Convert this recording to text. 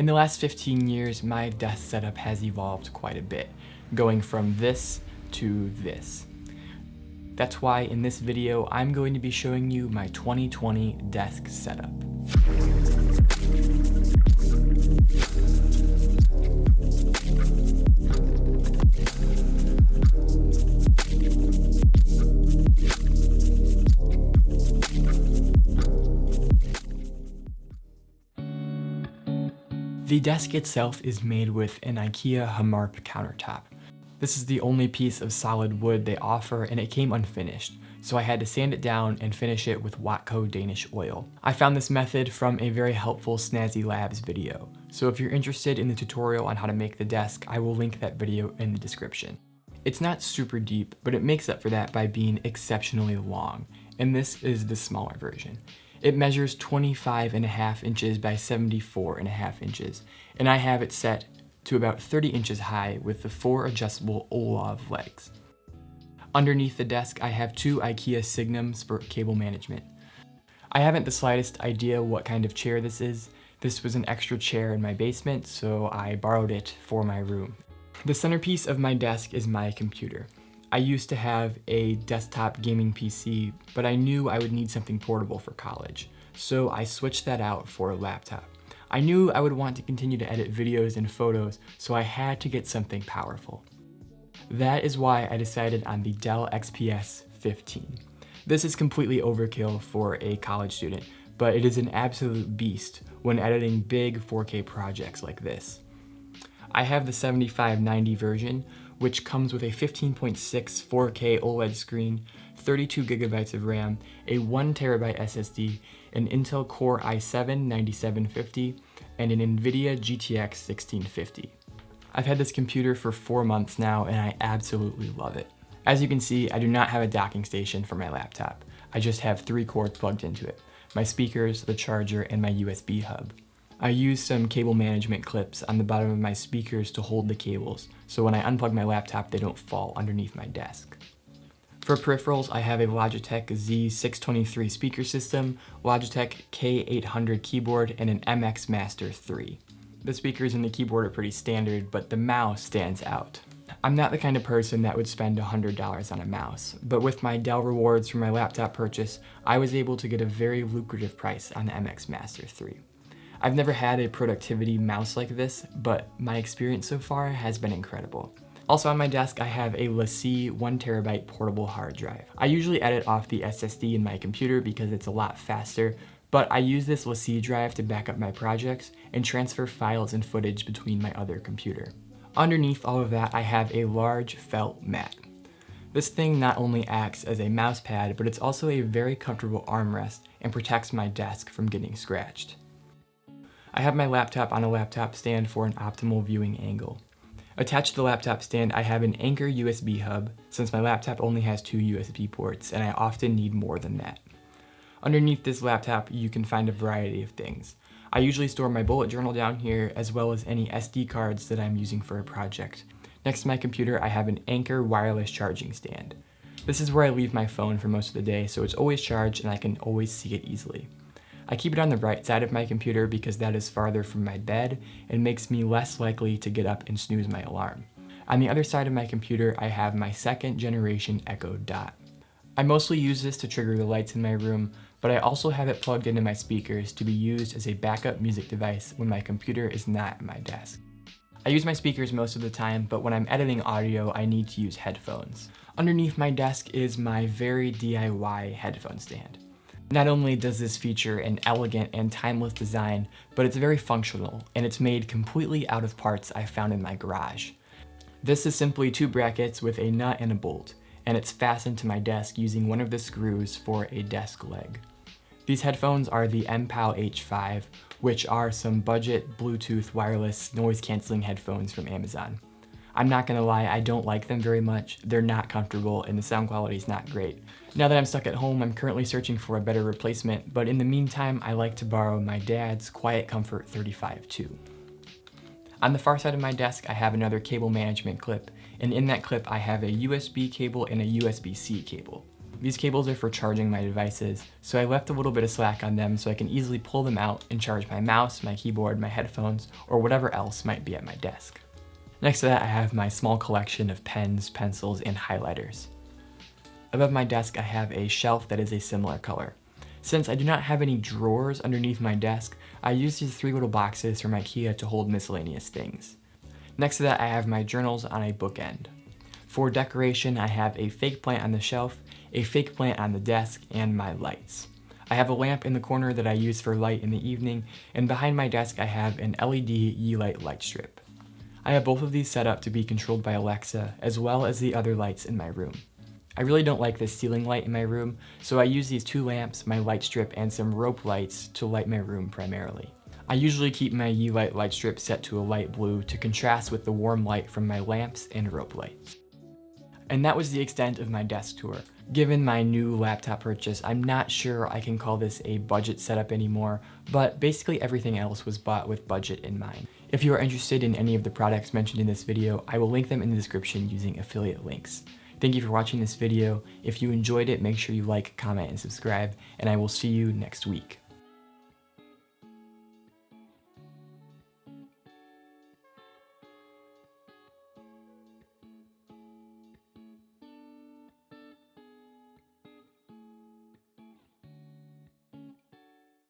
In the last 15 years, my desk setup has evolved quite a bit, going from this to this. That's why in this video, I'm going to be showing you my 2020 desk setup. The desk itself is made with an IKEA Hammarp countertop. This is the only piece of solid wood they offer, and it came unfinished, so I had to sand it down and finish it with Watco Danish oil. I found this method from a very helpful Snazzy Labs video, so if you're interested in the tutorial on how to make the desk, I will link that video in the description. It's not super deep, but it makes up for that by being exceptionally long, and this is the smaller version. It measures 25.5 inches by 74.5 inches, and I have it set to about 30 inches high with the 4 adjustable Olov legs. Underneath the desk, I have 2 IKEA Signums for cable management. I haven't the slightest idea what kind of chair this is. This was an extra chair in my basement, so I borrowed it for my room. The centerpiece of my desk is my computer. I used to have a desktop gaming PC, but I knew I would need something portable for college, so I switched that out for a laptop. I knew I would want to continue to edit videos and photos, so I had to get something powerful. That is why I decided on the Dell XPS 15. This is completely overkill for a college student, but it is an absolute beast when editing big 4K projects like this. I have the 7590 version, which comes with a 15.6 4K OLED screen, 32 gigabytes of RAM, a 1 terabyte SSD, an Intel Core i7-9750, and an NVIDIA GTX 1650. I've had this computer for 4 months now, and I absolutely love it. As you can see, I do not have a docking station for my laptop. I just have 3 cords plugged into it: my speakers, the charger, and my USB hub. I use some cable management clips on the bottom of my speakers to hold the cables, so when I unplug my laptop, they don't fall underneath my desk. For peripherals, I have a Logitech Z623 speaker system, Logitech K800 keyboard, and an MX Master 3. The speakers and the keyboard are pretty standard, but the mouse stands out. I'm not the kind of person that would spend $100 on a mouse, but with my Dell rewards from my laptop purchase, I was able to get a very lucrative price on the MX Master 3. I've never had a productivity mouse like this, but my experience so far has been incredible. Also on my desk, I have a LaCie 1 terabyte portable hard drive. I usually edit off the SSD in my computer because it's a lot faster, but I use this LaCie drive to back up my projects and transfer files and footage between my other computer. Underneath all of that, I have a large felt mat. This thing not only acts as a mouse pad, but it's also a very comfortable armrest and protects my desk from getting scratched. I have my laptop on a laptop stand for an optimal viewing angle. Attached to the laptop stand, I have an Anker USB hub, since my laptop only has 2 USB ports, and I often need more than that. Underneath this laptop, you can find a variety of things. I usually store my bullet journal down here, as well as any SD cards that I'm using for a project. Next to my computer, I have an Anker wireless charging stand. This is where I leave my phone for most of the day, so it's always charged and I can always see it easily. I keep it on the right side of my computer because that is farther from my bed and makes me less likely to get up and snooze my alarm. On the other side of my computer, I have my 2nd generation Echo Dot. I mostly use this to trigger the lights in my room, but I also have it plugged into my speakers to be used as a backup music device when my computer is not at my desk. I use my speakers most of the time, but when I'm editing audio, I need to use headphones. Underneath my desk is my very DIY headphone stand. Not only does this feature an elegant and timeless design, but it's very functional, and it's made completely out of parts I found in my garage. This is simply 2 brackets with a nut and a bolt, and it's fastened to my desk using one of the screws for a desk leg. These headphones are the MPOW H5, which are some budget Bluetooth wireless noise-canceling headphones from Amazon. I'm not gonna lie, I don't like them very much. They're not comfortable and the sound quality is not great. Now that I'm stuck at home, I'm currently searching for a better replacement, but in the meantime, I like to borrow my dad's Quiet Comfort 35 II. On the far side of my desk, I have another cable management clip, and in that clip, I have a USB cable and a USB-C cable. these cables are for charging my devices, so I left a little bit of slack on them so I can easily pull them out and charge my mouse, my keyboard, my headphones, or whatever else might be at my desk. Next to that, I have my small collection of pens, pencils, and highlighters. Above my desk, I have a shelf that is a similar color. Since I do not have any drawers underneath my desk, I use these 3 little boxes from IKEA to hold miscellaneous things. Next to that, I have my journals on a bookend. For decoration, I have a fake plant on the shelf, a fake plant on the desk, and my lights. I have a lamp in the corner that I use for light in the evening, and behind my desk I have an LED Yeelight light strip. I have both of these set up to be controlled by Alexa, as well as the other lights in my room. I really don't like this ceiling light in my room, so I use these 2 lamps, my light strip, and some rope lights to light my room primarily. I usually keep my Yeelight light strip set to a light blue to contrast with the warm light from my lamps and rope lights. And that was the extent of my desk tour. Given my new laptop purchase, I'm not sure I can call this a budget setup anymore, but basically everything else was bought with budget in mind. If you are interested in any of the products mentioned in this video, I will link them in the description using affiliate links. Thank you for watching this video. If you enjoyed it, make sure you like, comment, and subscribe, and I will see you next week.